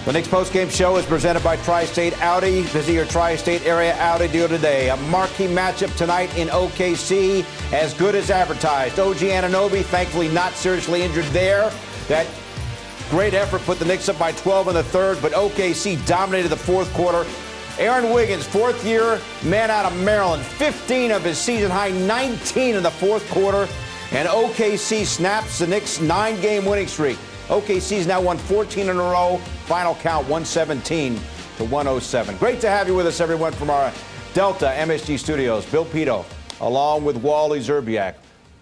The Knicks postgame show is presented by Tri-State Audi. Visit your Tri-State area Audi dealer today. A marquee matchup tonight in OKC, as good as advertised. OG Anunoby, thankfully not seriously injured there. That great effort put the Knicks up by 12 in the third, but OKC dominated the fourth quarter. Aaron Wiggins, fourth-year man out of Maryland, 15 of his season-high 19 in the fourth quarter, and OKC snaps the Knicks' 9-game winning streak. OKC's now won 14 in a row. Final count 117-107. Great to have you with us, everyone, from our Delta MSG studios. Bill Pidto, along with Wally Szczerbiak.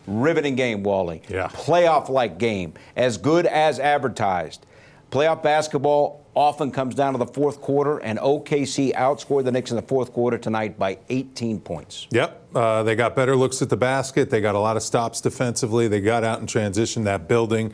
Riveting game, Wally. Yeah. Playoff-like game, as good as advertised. Playoff basketball often comes down to the fourth quarter, and OKC outscored the Knicks in the fourth quarter tonight by 18 points. Yep. They got better looks at the basket. They got a lot of stops defensively. They got out in transition. That building,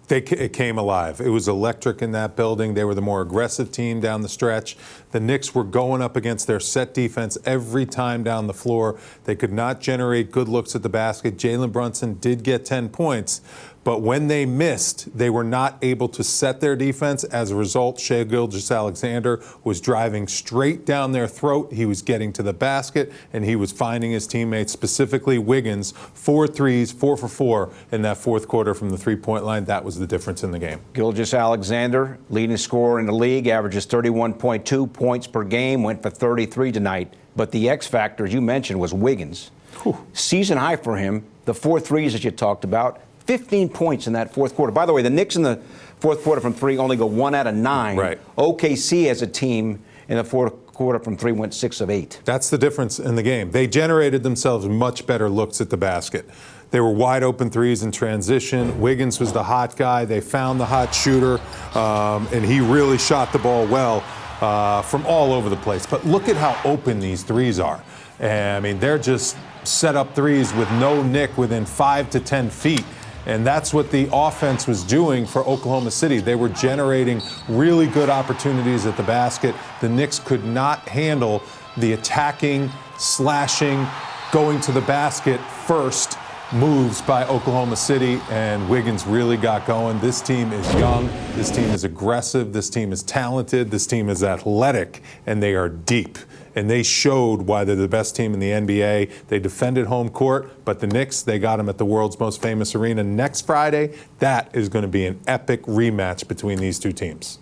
it came alive. It was electric in that building. They were the more aggressive team down the stretch. The Knicks were going up against their set defense every time down the floor. They could not generate good looks at the basket. Jalen Brunson did get 10 points. But when they missed, they were not able to set their defense. As a result, Shai Gilgeous-Alexander was driving straight down their throat. He was getting to the basket, and he was finding his teammates, specifically Wiggins, 4 threes, 4 for 4 in that fourth quarter from the three-point line. That was the difference in the game. Gilgeous-Alexander, leading scorer in the league, averages 31.2 points per game, went for 33 tonight. But the X factor, as you mentioned, was Wiggins. Whew. Season high for him, the 4 threes that you talked about. 15 points in that fourth quarter. By the way, the Knicks in the fourth quarter from three only go 1 out of 9. Right. OKC as a team in the fourth quarter from three went 6 of 8. That's the difference in the game. They generated themselves much better looks at the basket. They were wide open threes in transition. Wiggins was the hot guy. They found the hot shooter, and he really shot the ball well from all over the place. But look at how open these threes are. I mean, they're just set up threes with no Nick within 5 to 10 feet. And that's what the offense was doing for Oklahoma City. They were generating really good opportunities at the basket. The Knicks could not handle the attacking, slashing, going to the basket first moves by Oklahoma City, and Wiggins really got going. This team is young. This team is aggressive. This team is talented. This team is athletic, and they are deep. And they showed why they're the best team in the NBA. They defended home court, but the Knicks, they got them at the world's most famous arena. Next Friday, that is going to be an epic rematch between these two teams.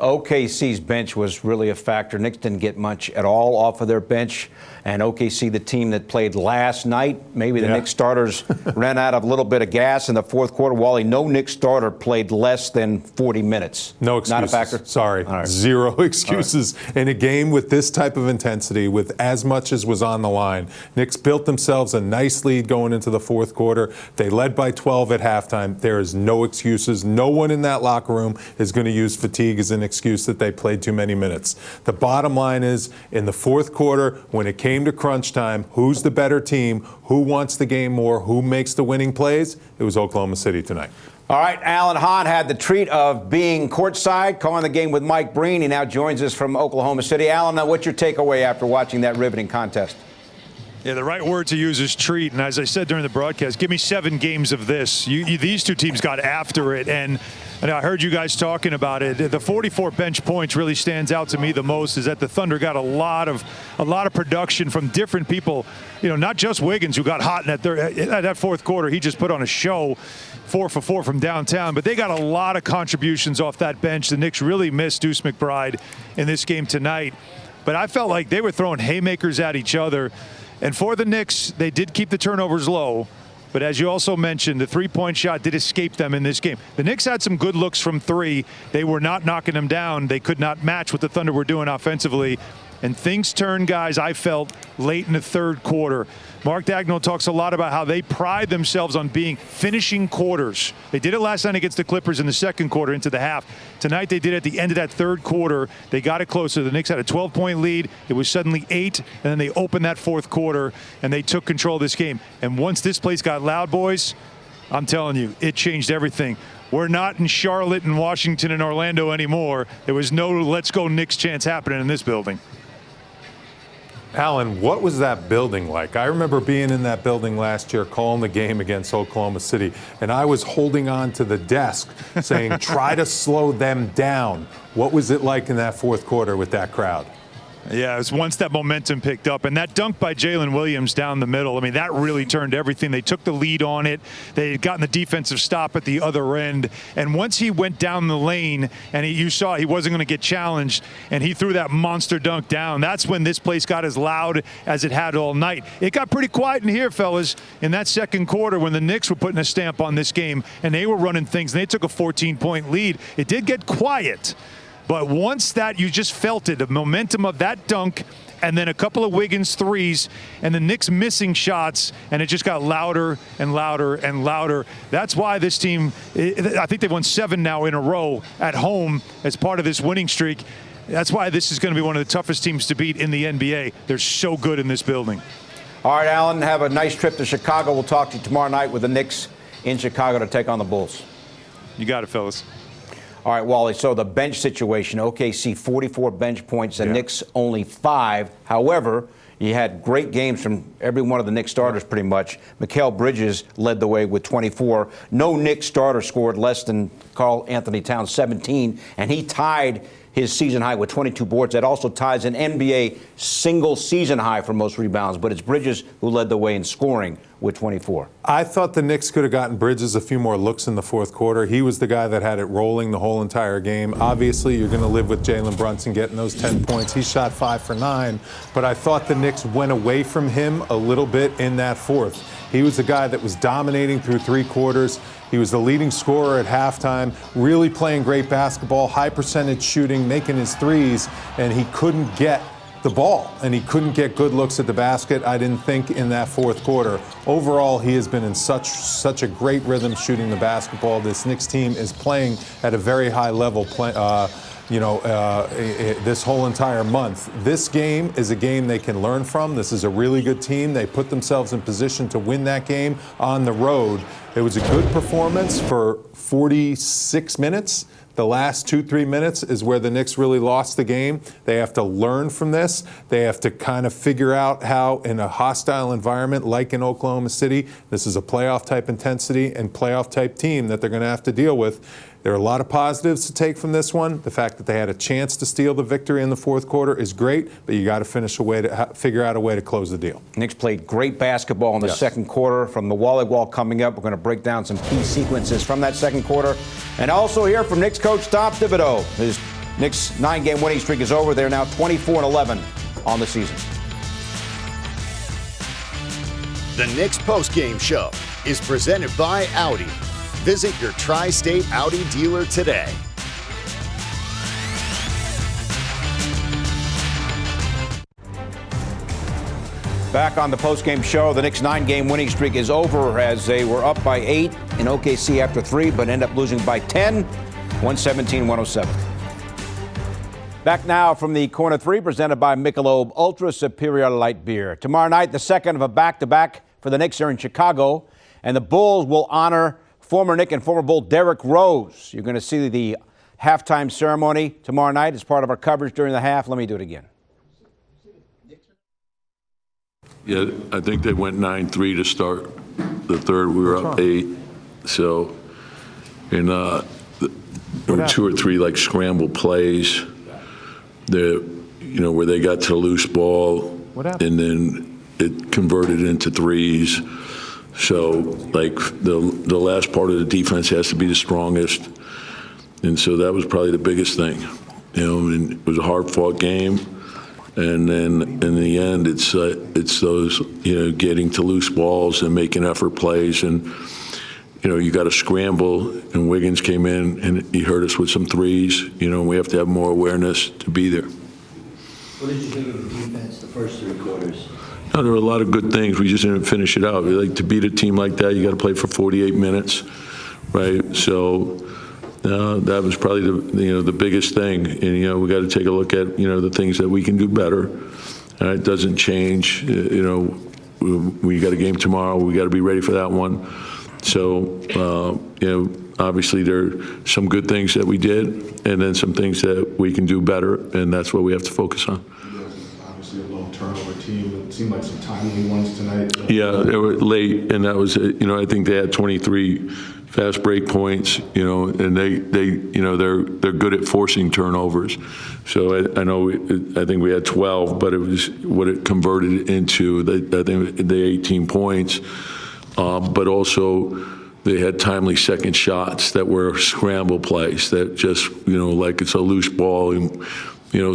OKC's bench was really a factor. Knicks didn't get much at all off of their bench. And OKC, the team that played last night, maybe the Knicks starters ran out of a little bit of gas in the fourth quarter. Wally, no Knicks starter played less than 40 minutes. No excuses. Not a factor? Sorry. Right. Zero excuses. Right. In a game with this type of intensity, with as much as was on the line, Knicks built themselves a nice lead going into the fourth quarter. They led by 12 at halftime. There is no excuses. No one in that locker room is going to use fatigue as an excuse that they played too many minutes. The bottom line is, in the fourth quarter, when it came to crunch time, who's the better team, who wants the game more, who makes the winning plays? It was Oklahoma City tonight. All right, Alan Hahn had the treat of being courtside, calling the game with Mike Breen. He now joins us from Oklahoma City. Alan, what's your takeaway after watching that riveting contest? Yeah, the right word to use is treat. And as I said during the broadcast, give me 7 games of this. These two teams got after it. And I heard you guys talking about it. The 44 bench points really stands out to me the most, is that the Thunder got a lot of production from different people. You know, not just Wiggins, who got hot in that fourth quarter. He just put on a show, 4 for 4 from downtown. But they got a lot of contributions off that bench. The Knicks really missed Deuce McBride in this game tonight. But I felt like they were throwing haymakers at each other. And for the Knicks, they did keep the turnovers low. But as you also mentioned, the three-point shot did escape them in this game. The Knicks had some good looks from three. They were not knocking them down. They could not match what the Thunder were doing offensively. And things turned, guys, I felt, late in the third quarter. Mark Dagnall talks a lot about how they pride themselves on being finishing quarters. They did it last night against the Clippers in the second quarter into the half. Tonight they did it at the end of that third quarter. They got it closer. The Knicks had a 12-point lead. It was suddenly 8, and then they opened that fourth quarter, and they took control of this game. And once this place got loud, boys, I'm telling you, it changed everything. We're not in Charlotte and Washington and Orlando anymore. There was no let's go Knicks chance happening in this building. Alan, what was that building like? I remember being in that building last year calling the game against Oklahoma City, and I was holding on to the desk saying, try to slow them down. What was it like in that fourth quarter with that crowd? Yeah, it was once that momentum picked up, and that dunk by Jalen Williams down the middle, I mean, that really turned everything. They took the lead on it. They had gotten the defensive stop at the other end, and once he went down the lane, and you saw he wasn't going to get challenged, and he threw that monster dunk down, that's when this place got as loud as it had all night. It got pretty quiet in here, fellas, in that second quarter when the Knicks were putting a stamp on this game, and they were running things, and they took a 14-point lead. It did get quiet. But once that, you just felt it, the momentum of that dunk, and then a couple of Wiggins threes, and the Knicks missing shots, and it just got louder and louder and louder. That's why this team, I think they've won 7 now in a row at home as part of this winning streak. That's why this is going to be one of the toughest teams to beat in the NBA. They're so good in this building. All right, Alan, have a nice trip to Chicago. We'll talk to you tomorrow night with the Knicks in Chicago to take on the Bulls. You got it, fellas. All right, Wally, so the bench situation, OKC 44 bench points, the Knicks only 5. However, you had great games from every one of the Knicks starters pretty much. Mikal Bridges led the way with 24. No Knicks starter scored less than Karl Anthony Towns, 17, and he tied his season high with 22 boards. That also ties an NBA single season high for most rebounds, but it's Bridges who led the way in scoring with 24. I thought the Knicks could have gotten Bridges a few more looks in the fourth quarter. He was the guy that had it rolling the whole entire game. Obviously, you're going to live with Jalen Brunson getting those 10 points. He shot 5 for 9, but I thought the Knicks went away from him a little bit in that fourth. He was the guy that was dominating through 3 quarters. He was the leading scorer at halftime, really playing great basketball, high percentage shooting, making his threes, and he couldn't get the ball, and he couldn't get good looks at the basket, I didn't think, in that fourth quarter. Overall, he has been in such a great rhythm shooting the basketball. This Knicks team is playing at a very high level this whole entire month. This game is a game they can learn from. This is a really good team. They put themselves in position to win that game on the road. It was a good performance for 46 minutes. The last 2-3 minutes is where the Knicks really lost the game. They have to learn from this. They have to kind of figure out how, in a hostile environment like in Oklahoma City, this is a playoff type intensity and playoff type team that they're going to have to deal with. There are a lot of positives to take from this one. The fact that they had a chance to steal the victory in the fourth quarter is great, but you got to figure out a way to close the deal. Knicks played great basketball in the second quarter. From the Wally Wall coming up, we're going to break down some key sequences from that second quarter. And also hear from Knicks coach Tom Thibodeau. His Knicks 9-game winning streak is over. They're now 24-11 on the season. The Knicks postgame show is presented by Audi. Visit your Tri-State Audi dealer today. Back on the postgame show, the Knicks' 9-game winning streak is over as they were up by 8 in OKC after 3, but end up losing by 10, 117-107. Back now from the Corner 3, presented by Michelob Ultra Superior Light Beer. Tomorrow night, the second of a back-to-back for the Knicks here in Chicago, and the Bulls will honor former Knick and former Bull Derrick Rose. You're going to see the halftime ceremony tomorrow night as part of our coverage during the half. Let me do it again. Yeah, I think they went 9-3 to start the third. We were up 8. So, and there were 2 or 3 like scramble plays there, where they got to the loose ball, and then it converted into threes. So, like, the last part of the defense has to be the strongest. And so that was probably the biggest thing. And it was a hard-fought game. And then in the end, it's those, getting to loose balls and making effort plays. And, you got to scramble. And Wiggins came in, and he hurt us with some threes. We have to have more awareness to be there. What did you think of the defense the first 3 quarters? No, there were a lot of good things. We just didn't finish it out. Like, to beat a team like that, you got to play for 48 minutes, right? So that was probably the biggest thing. And we got to take a look at the things that we can do better. It doesn't change. We got a game tomorrow. We got to be ready for that one. So obviously there are some good things that we did, and then some things that we can do better, and that's what we have to focus on. Obviously a low turnover team. team. It seemed like some timely ones tonight. Yeah, they were late, and that was, I think they had 23 fast break points, and they're good at forcing turnovers. So I think we had 12, but it was what it converted into. I think they 18 points, but also they had timely second shots that were scramble plays that just, like it's a loose ball, and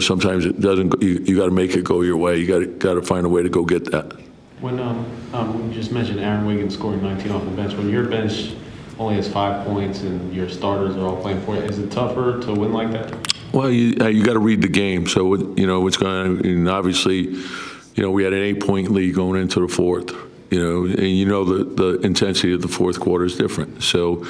sometimes it doesn't. You got to make it go your way. You got to find a way to go get that. When you just mentioned Aaron Wiggins scoring 19 off the bench, when your bench only has 5 points and your starters are all playing for you, is it tougher to win like that? Well, you got to read the game. So what's going on? And obviously, we had an 8-point lead going into the fourth. And the intensity of the fourth quarter is different. So,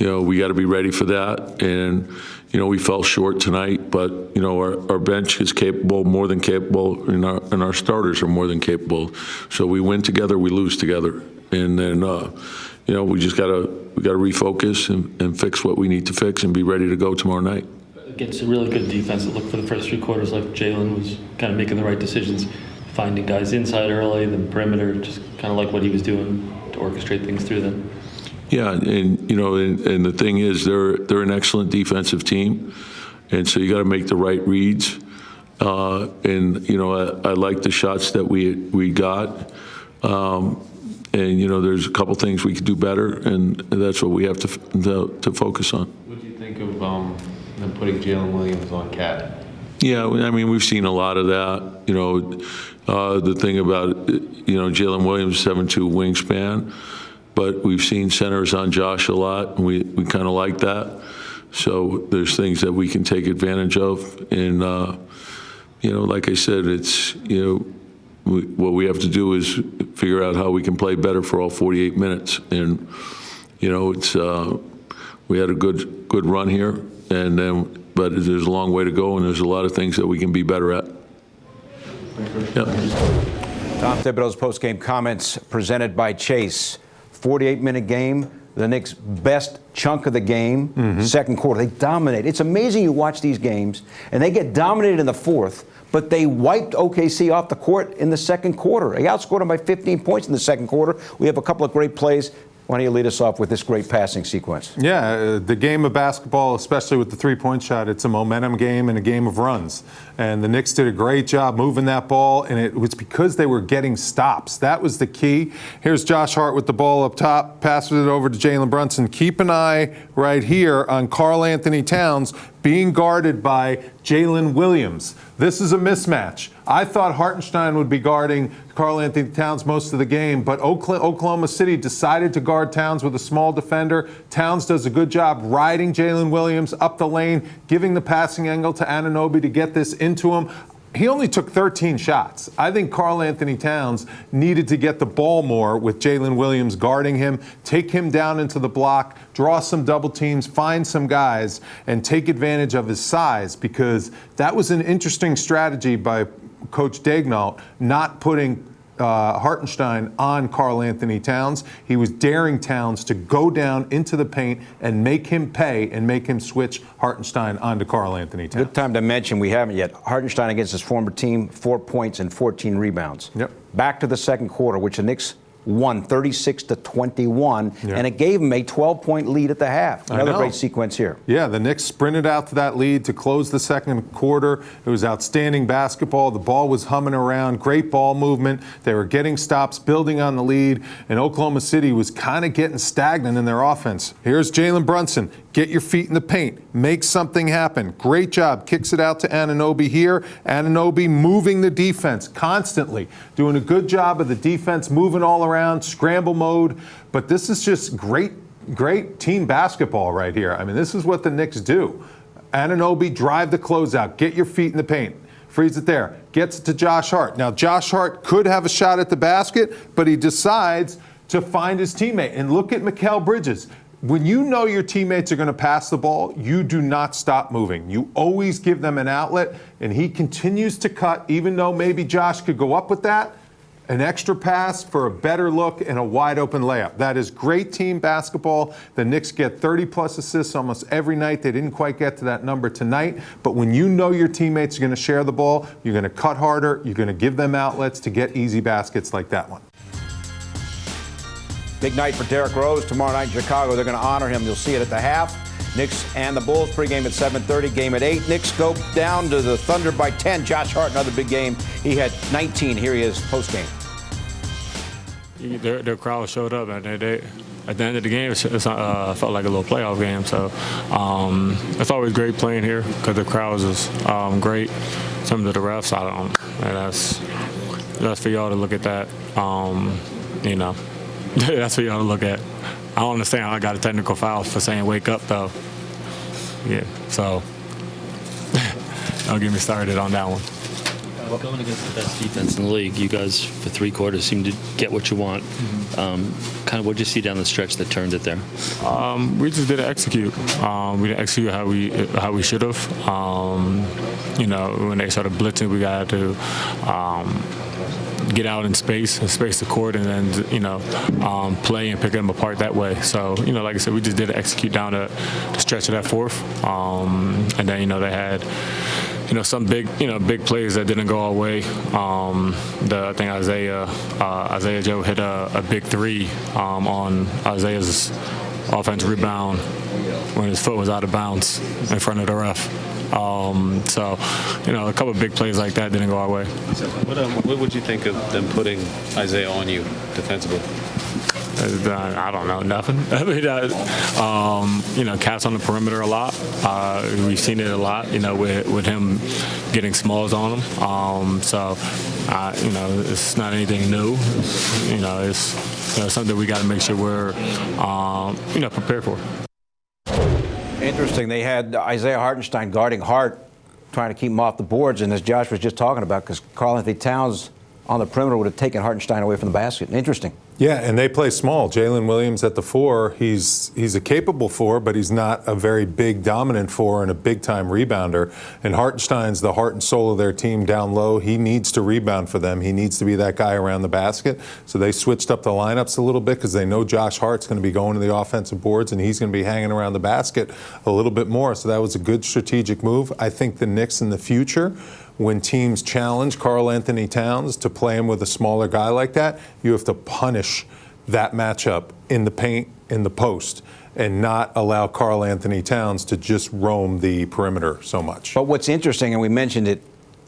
we got to be ready for that. And we fell short tonight, but our bench is capable, more than capable, and our starters are more than capable. So we win together, we lose together, and then we just gotta refocus and fix what we need to fix and be ready to go tomorrow night. Against a really good defense, it looked for the first 3 quarters like Jalen was kind of making the right decisions, finding guys inside early, then perimeter, just kind of like what he was doing to orchestrate things through them. Yeah, and the thing is, they're an excellent defensive team, and so you got to make the right reads. And I like the shots that we got, and there's a couple things we could do better, and that's what we have to focus on. What do you think of them putting Jalen Williams on Cat? Yeah, I mean, we've seen a lot of that. The thing about Jalen Williams, 7'2" wingspan. But we've seen centers on Josh a lot, and we kind of like that. So there's things that we can take advantage of. And, like I said, it's, what we have to do is figure out how we can play better for all 48 minutes. And, it's we had a good run here, but there's a long way to go, and there's a lot of things that we can be better at. Yep. Tom Thibodeau's post-game comments presented by Chase. 48-minute game, the Knicks' best chunk of the game, second quarter. They dominate. It's amazing you watch these games, and they get dominated in the fourth, but they wiped OKC off the court in the second quarter. They outscored them by 15 points in the second quarter. We have a couple of great plays. Why don't you lead us off with this great passing sequence? Yeah, the game of basketball, especially with the three-point shot, it's a momentum game and a game of runs. And the Knicks did a great job moving that ball, and it was because they were getting stops. That was the key. Here's Josh Hart with the ball up top, passes it over to Jalen Brunson. Keep an eye right here on Karl Anthony Towns being guarded by Jalen Williams. This is a mismatch. I thought Hartenstein would be guarding Karl Anthony Towns most of the game, but Oklahoma City decided to guard Towns with a small defender. Towns does a good job riding Jalen Williams up the lane, giving the passing angle to Anunoby to get this into him. He only took 13 shots. I think Karl Anthony Towns needed to get the ball more with Jalen Williams guarding him, take him down into the block, draw some double teams, find some guys, and take advantage of his size, because that was an interesting strategy by Coach Daignault, not putting Hartenstein on Karl Anthony Towns. He was daring Towns to go down into the paint and make him pay and make him switch Hartenstein onto Karl Anthony Towns. Good time to mention, we haven't yet, Hartenstein against his former team, 4 points and 14 rebounds. Yep. Back to the second quarter, which the Knicks won 36-21, and it gave them a 12-point lead at the half. Another great sequence here. Yeah, the Knicks sprinted out to that lead to close the second quarter. It was outstanding basketball. The ball was humming around, great ball movement. They were getting stops, building on the lead, and Oklahoma City was kind of getting stagnant in their offense. Here's Jalen Brunson. Get your feet in the paint. Make something happen. Great job. Kicks it out to Anunoby here. Anunoby moving the defense constantly. Doing a good job of the defense, moving all around, scramble mode. But this is just great team basketball right here. I mean, this is what the Knicks do. Anunoby, drive the closeout. Get your feet in the paint. Frees it there. Gets it to Josh Hart. Now, Josh Hart could have a shot at the basket, but he decides to find his teammate. And look at Mikal Bridges. When you know your teammates are going to pass the ball, you do not stop moving. You always give them an outlet, and he continues to cut, even though maybe Josh could go up with that. an extra pass for a better look and a wide open layup. That is great team basketball. The Knicks get 30-plus assists almost every night. They didn't quite get to that number tonight. But when you know your teammates are going to share the ball, you're going to cut harder, you're going to give them outlets to get easy baskets like that one. Big night for Derrick Rose tomorrow night in Chicago. They're going to honor him. You'll see it at the half. Knicks and the Bulls pregame at 7:30, game at 8. Knicks go down to the Thunder by 10. Josh Hart, another big game. He had 19. Here he is postgame. Their crowd showed up, and they at the end of the game, it felt like a little playoff game. So it's always great playing here because the crowd is great. In terms of the refs, that's for y'all to look at that. That's for y'all to look at. I don't understand how I got a technical foul for saying wake up, though. Yeah, so don't get me started on that one. Going against the best defense in the league, you guys for 3 quarters seem to get what you want. Kind of what did you see down the stretch that turned it there? We just didn't execute. We didn't execute how we should have. When they started blitzing, we got to get out in space the court, and then play and pick them apart that way. So like I said, we just didn't execute down the stretch of that fourth, and then they had some big plays that didn't go our way. I think Isaiah Joe hit a big three on Isaiah's offensive rebound when his foot was out of bounds in front of the ref. A couple of big plays like that didn't go our way. What would you think of them putting Isaiah on you defensively? I don't know, nothing. Cats on the perimeter a lot. We've seen it a lot, with him getting smalls on him. It's not anything new. It's something we got to make sure we're, prepared for. Interesting. They had Isaiah Hartenstein guarding Hart, trying to keep him off the boards, and as Josh was just talking about, because Karl-Anthony Towns on the perimeter would have taken Hartenstein away from the basket. Interesting. Yeah, and they play small. Jalen Williams at the 4, he's a capable 4, but he's not a very big dominant 4 and a big-time rebounder. And Hartenstein's the heart and soul of their team down low. He needs to rebound for them. He needs to be that guy around the basket. So they switched up the lineups a little bit because they know Josh Hart's going to be going to the offensive boards and he's going to be hanging around the basket a little bit more. So that was a good strategic move. I think the Knicks in the future, when teams challenge Karl-Anthony Towns to play him with a smaller guy like that, you have to punish that matchup in the paint, in the post, and not allow Karl-Anthony Towns to just roam the perimeter so much. But what's interesting, and we mentioned it,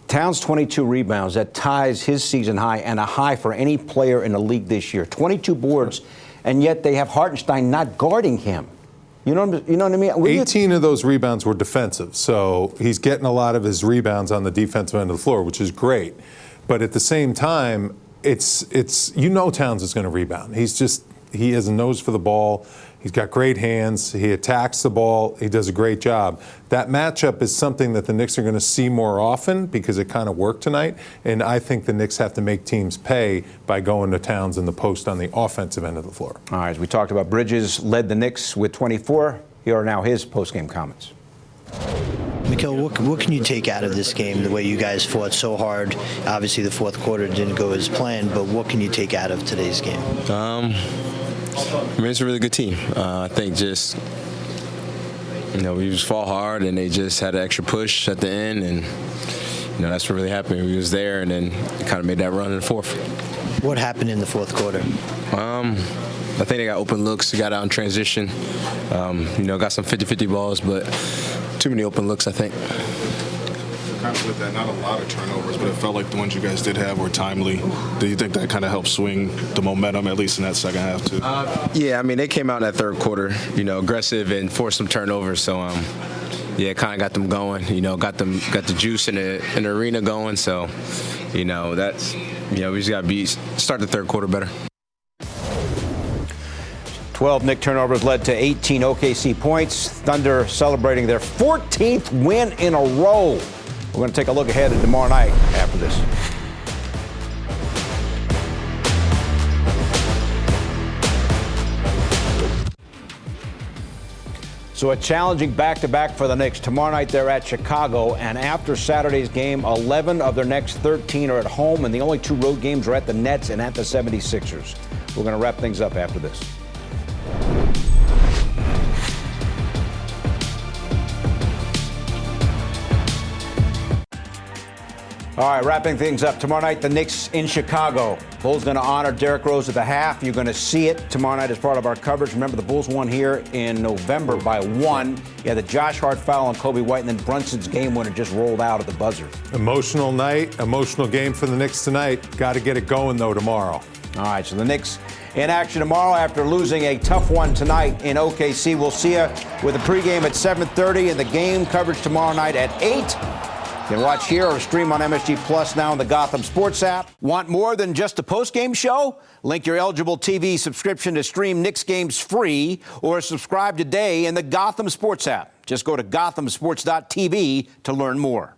Towns 22 rebounds. That ties his season high and a high for any player in the league this year. 22 boards, and yet they have Hartenstein not guarding him. You know what I mean? 18 of those rebounds were defensive, so he's getting a lot of his rebounds on the defensive end of the floor, which is great. But at the same time, it's Towns is going to rebound. He has a nose for the ball. He's got great hands. He attacks the ball. He does a great job. That matchup is something that the Knicks are going to see more often because it kind of worked tonight. And I think the Knicks have to make teams pay by going to Towns in the post on the offensive end of the floor. All right, as we talked about, Bridges led the Knicks with 24. Here are now his postgame comments. Mikal, what can you take out of this game, the way you guys fought so hard? Obviously, the fourth quarter didn't go as planned, but what can you take out of today's game? It's a really good team. I think just, we just fought hard, and they just had an extra push at the end, and, that's what really happened. We was there, and then kind of made that run in the fourth. What happened in the fourth quarter? I think they got open looks, got out in transition, got some 50-50 balls, but too many open looks, I think. Kind of with that, not a lot of turnovers, but it felt like the ones you guys did have were timely. Do you think that kind of helped swing the momentum, at least in that second half, too? Yeah, they came out in that third quarter, aggressive and forced some turnovers. So, it kind of got them going. Got the juice in the arena going. So, that's we just got to start the third quarter better. 12 Knick turnovers led to 18 OKC points. Thunder celebrating their 14th win in a row. We're going to take a look ahead at tomorrow night after this. So a challenging back-to-back for the Knicks. Tomorrow night they're at Chicago, and after Saturday's game, 11 of their next 13 are at home, and the only 2 road games are at the Nets and at the 76ers. We're going to wrap things up after this. All right, wrapping things up. Tomorrow night, the Knicks in Chicago. Bulls going to honor Derrick Rose at the half. You're going to see it tomorrow night as part of our coverage. Remember, the Bulls won here in November by 1. Yeah, the Josh Hart foul on Kobe White, and then Brunson's game winner just rolled out at the buzzer. Emotional night, emotional game for the Knicks tonight. Got to get it going, though, tomorrow. All right, so the Knicks in action tomorrow after losing a tough one tonight in OKC. We'll see you with a pregame at 7:30 and the game coverage tomorrow night at 8. You can watch here or stream on MSG Plus now in the Gotham Sports app. Want more than just a post-game show? Link your eligible TV subscription to stream Knicks games free or subscribe today in the Gotham Sports app. Just go to gothamsports.tv to learn more.